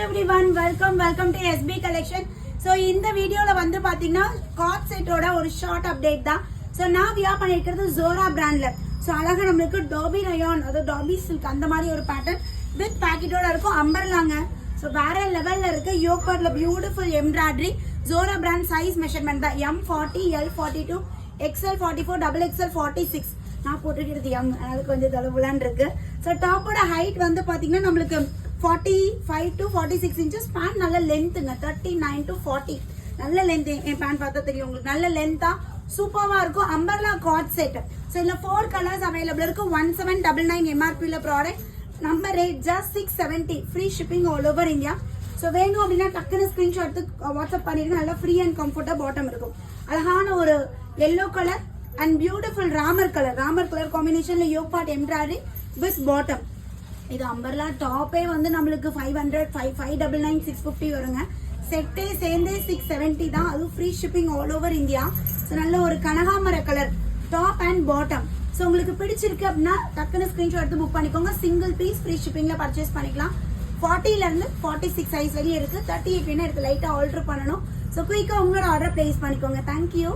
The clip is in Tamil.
everyone, welcome to SB collection. So இந்த வீடியோல வந்து பாத்தீங்கன்னா காட் செட்டோட ஒரு ஷார்ட் அப்டேட் தான். So நான் வியா பண்ணிருக்கிறது Zora பிராண்ட்ல. So அழகா நமக்கு டாபி ரயான் அது டாபி சில்க் அந்த மாதிரி ஒரு பேட்டர்ன் வித் பாக்கெட்டோட இருக்கும் அம்பர்லாங்க. So வேற லெவல்ல இருக்கு. யோக் பார்ட்ல beautiful embroidery. Zora brand size measurement தான் M40, L42, XL44, XXL 46. நான் போட்டுக்கிறது M, அதுக்கு கொஞ்சம் தளவுலான் இருக்கு. ஸோ டாப்போட ஹைட் வந்து பாத்தீங்கன்னா நம்மளுக்கு 45 to 46 inches. பேண்ட் நல்ல லென்த்துங்க, 39 to 40. நல்ல லென்த். என் பேண்ட் பார்த்தா தெரியும் உங்களுக்கு, நல்ல லென்த்தா சூப்பரா இருக்கும். Umbrella God set. ஸோ இதுல 4 கலர்ஸ் அவைலபிள் இருக்கு. 1799 MRP product. Number rate just 670. Free shipping all over India. So வேணும் அப்படின்னா டக்குன்னு ஸ்கிரீன்ஷாட் எடுத்து வாட்ஸ்அப் பண்ணிருங்க. நல்லா ஃப்ரீ அண்ட் கம்ஃபர்டா பாட்டம் இருக்கும். அழகான ஒரு எல்லோ கலர் அண்ட் பியூட்டிஃபுல் ராமர் கலர் காம்பினேஷன்ல yoke part embroidery with bottom. இது அம்பர்லா டாப்பே வந்து நம்மளுக்கு 500, 599, 650 வருங்க. செட்டே சேர்ந்தே 670 தான். அதுவும் free shipping all over India. So நல்ல ஒரு கனகாமர colour top and bottom. So உங்களுக்கு பிடிச்சிருக்கு அப்படின்னா டக்குன்னு ஸ்கிரீன்ஷாட் எடுத்து புக் பண்ணிக்கோங்க. சிங்கிள் பீஸ் ஃப்ரீ ஷிப்பிங்ல பர்ச்சேஸ் பண்ணிக்கலாம். 40ல இருந்து 46 சைஸ் வரையும் இருக்கு. 38 வேணா இருக்கு, லைட்டா ஆல்டர் பண்ணணும். ஸோ குயிக்கா உங்களோட ஆர்டர் பிளேஸ் பண்ணிக்கோங்க. தேங்க்யூ.